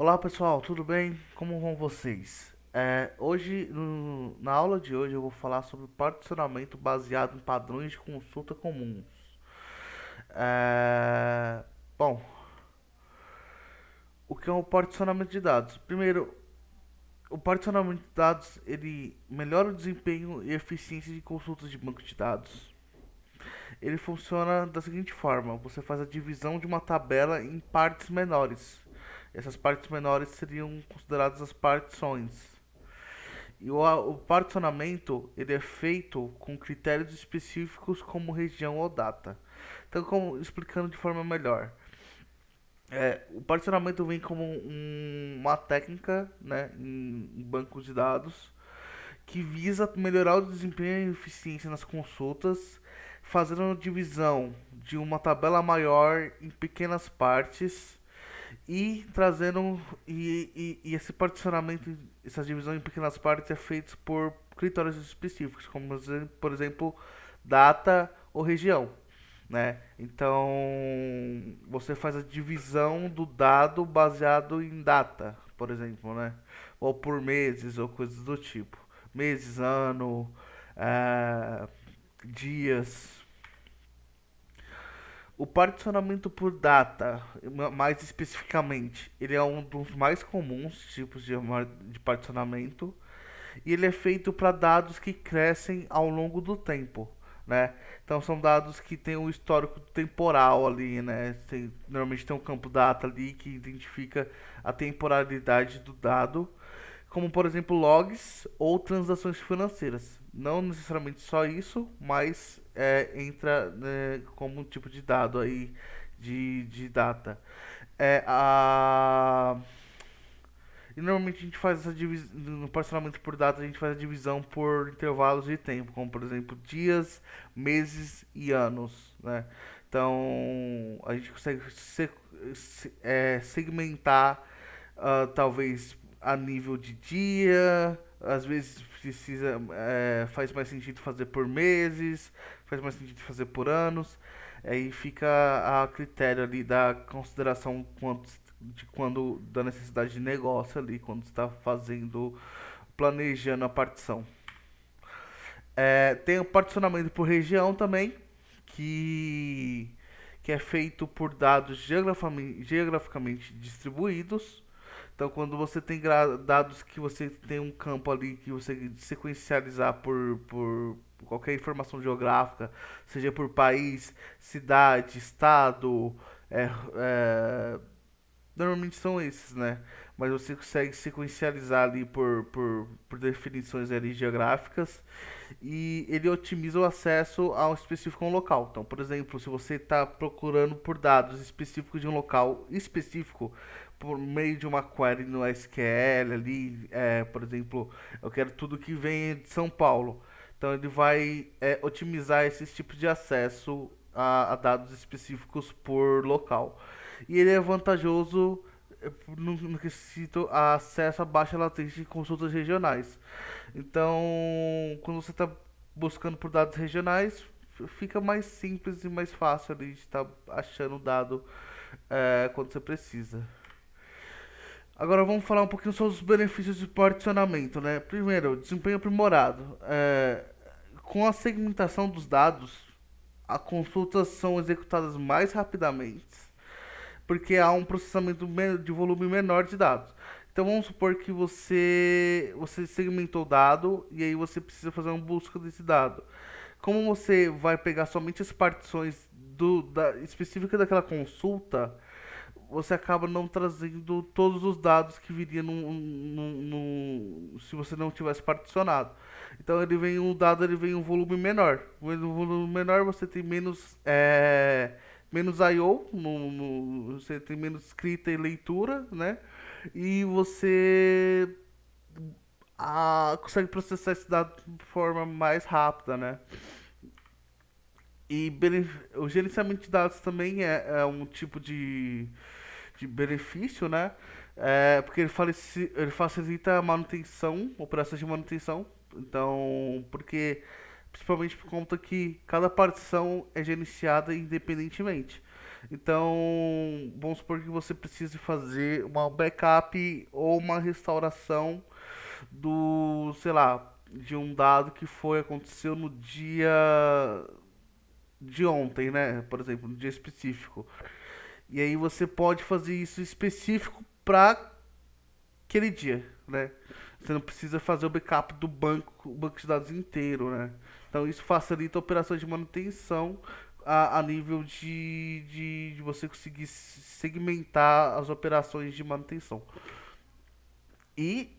Olá pessoal, tudo bem? Como vão vocês? Na aula de hoje eu vou falar sobre particionamento baseado em padrões de consulta comuns. É, bom, o que é o particionamento de dados? Primeiro, o particionamento de dados ele melhora o desempenho e eficiência de consultas de banco de dados. Ele funciona da seguinte forma: você faz a divisão de uma tabela em partes menores. Essas partes menores seriam consideradas as partições. O particionamento ele é feito com critérios específicos como região ou data. Então, explicando de forma melhor, o particionamento vem como uma técnica, né, em bancos de dados que visa melhorar o desempenho e eficiência nas consultas, fazendo a divisão de uma tabela maior em pequenas partes e trazendo e esse particionamento, essa divisão em pequenas partes é feito por critérios específicos, como por exemplo data ou região, né? Então você faz a divisão do dado baseado em data, por exemplo, né? Ou por meses ou coisas do tipo, meses, ano, eh, dias. O particionamento por data, mais especificamente, ele é um dos mais comuns tipos de particionamento e ele é feito para dados que crescem ao longo do tempo, né? Então são dados que têm um histórico temporal ali, né? Normalmente tem um campo data ali que identifica a temporalidade do dado, como por exemplo logs ou transações financeiras. Não necessariamente só isso, mas entra, né, como um tipo de dado aí de data. É, a... E normalmente a gente faz essa divisão, no parcelamento por data, a gente faz a divisão por intervalos de tempo, como por exemplo dias, meses e anos, né? Então a gente consegue segmentar, talvez a nível de dia, às vezes faz mais sentido fazer por meses, faz mais sentido fazer por anos. Aí fica a critério ali da consideração de quando da necessidade de negócio ali, quando está fazendo, planejando a partição. Tem o particionamento por região também, que, que é feito por dados geograficamente distribuídos. Então, quando você tem dados que você tem um campo ali que você sequencializar por qualquer informação geográfica, seja por país, cidade, estado, é, é, normalmente são esses, né? Mas você consegue sequencializar ali por definições ali geográficas e ele otimiza o acesso a um específico local. Então, por exemplo, se você está procurando por dados específicos de um local específico por meio de uma query no SQL ali, por exemplo, eu quero tudo que vem de São Paulo. Então ele vai otimizar esses tipos de acesso a dados específicos por local. E ele é vantajoso no quesito a acesso a baixa latência de consultas regionais. Então, quando você está buscando por dados regionais, fica mais simples e mais fácil ali de estar achando o dado quando você precisa. Agora vamos falar um pouquinho sobre os benefícios de particionamento, né? Primeiro, desempenho aprimorado. Com a segmentação dos dados, as consultas são executadas mais rapidamente, porque há um processamento de volume menor de dados. Então vamos supor que você segmentou o dado e aí você precisa fazer uma busca desse dado. Como você vai pegar somente as partições específicas daquela consulta, você acaba não trazendo todos os dados que viriam se você não tivesse particionado. Então ele vem um volume menor. Um volume menor você tem menos I/O, você tem menos escrita e leitura, né? E você consegue processar esse dado de forma mais rápida, né? E o gerenciamento de dados também é um tipo de benefício, né? Porque ele facilita a manutenção, operações de manutenção. Então, principalmente por conta que cada partição é gerenciada independentemente. Então, vamos supor que você precise fazer uma backup ou uma restauração do, sei lá, de um dado que aconteceu no dia de ontem, né? Por exemplo, no dia específico. E aí você pode fazer isso específico para aquele dia, né? Você não precisa fazer o backup do banco de dados inteiro, né? Então isso facilita operações de manutenção a nível de você conseguir segmentar as operações de manutenção. E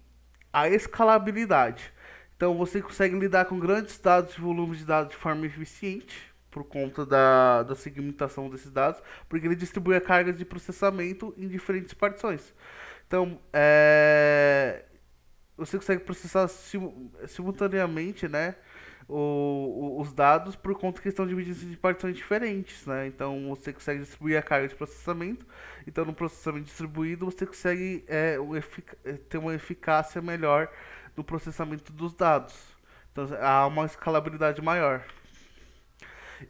a escalabilidade. Então você consegue lidar com grandes dados, volumes de dados de forma eficiente por conta da segmentação desses dados, porque ele distribui a carga de processamento em diferentes partições. Então, você consegue processar simultaneamente, né, os dados por conta que estão divididos em partições diferentes, né? Então você consegue distribuir a carga de processamento. Então no processamento distribuído você consegue ter uma eficácia melhor no processamento dos dados. Então há uma escalabilidade maior.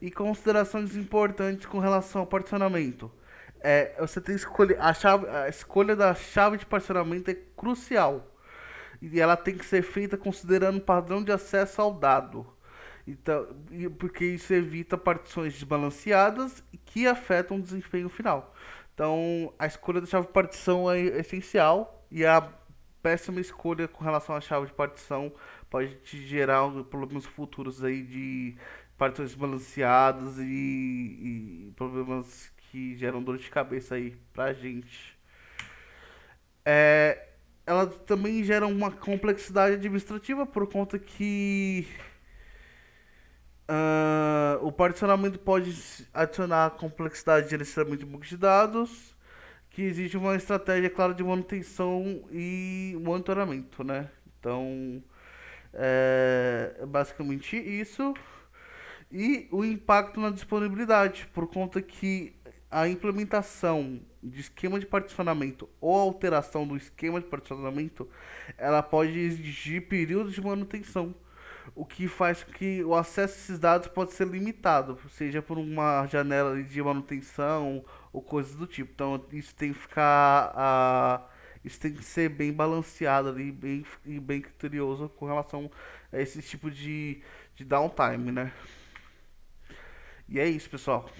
E considerações importantes com relação ao particionamento. Você tem que escolher a escolha da chave de particionamento é crucial e ela tem que ser feita considerando o padrão de acesso ao dado. Então, porque isso evita partições desbalanceadas que afetam o desempenho final. Então, a escolha da chave de partição é essencial e a péssima escolha com relação à chave de partição pode te gerar problemas futuros aí de partições desbalanceadas e problemas que geram dor de cabeça aí pra gente. É, ela também gera uma complexidade administrativa por conta que o particionamento pode adicionar complexidade de gerenciamento de bancos de dados, que exige uma estratégia clara de manutenção e monitoramento, né? Então, é basicamente isso. E o impacto na disponibilidade, por conta que a implementação de esquema de particionamento ou alteração do esquema de particionamento, ela pode exigir períodos de manutenção, o que faz com que o acesso a esses dados pode ser limitado, seja por uma janela de manutenção ou coisas do tipo. Então isso tem que ficar isso tem que ser bem balanceado ali, bem criterioso com relação a esse tipo de downtime, né? E é isso, pessoal.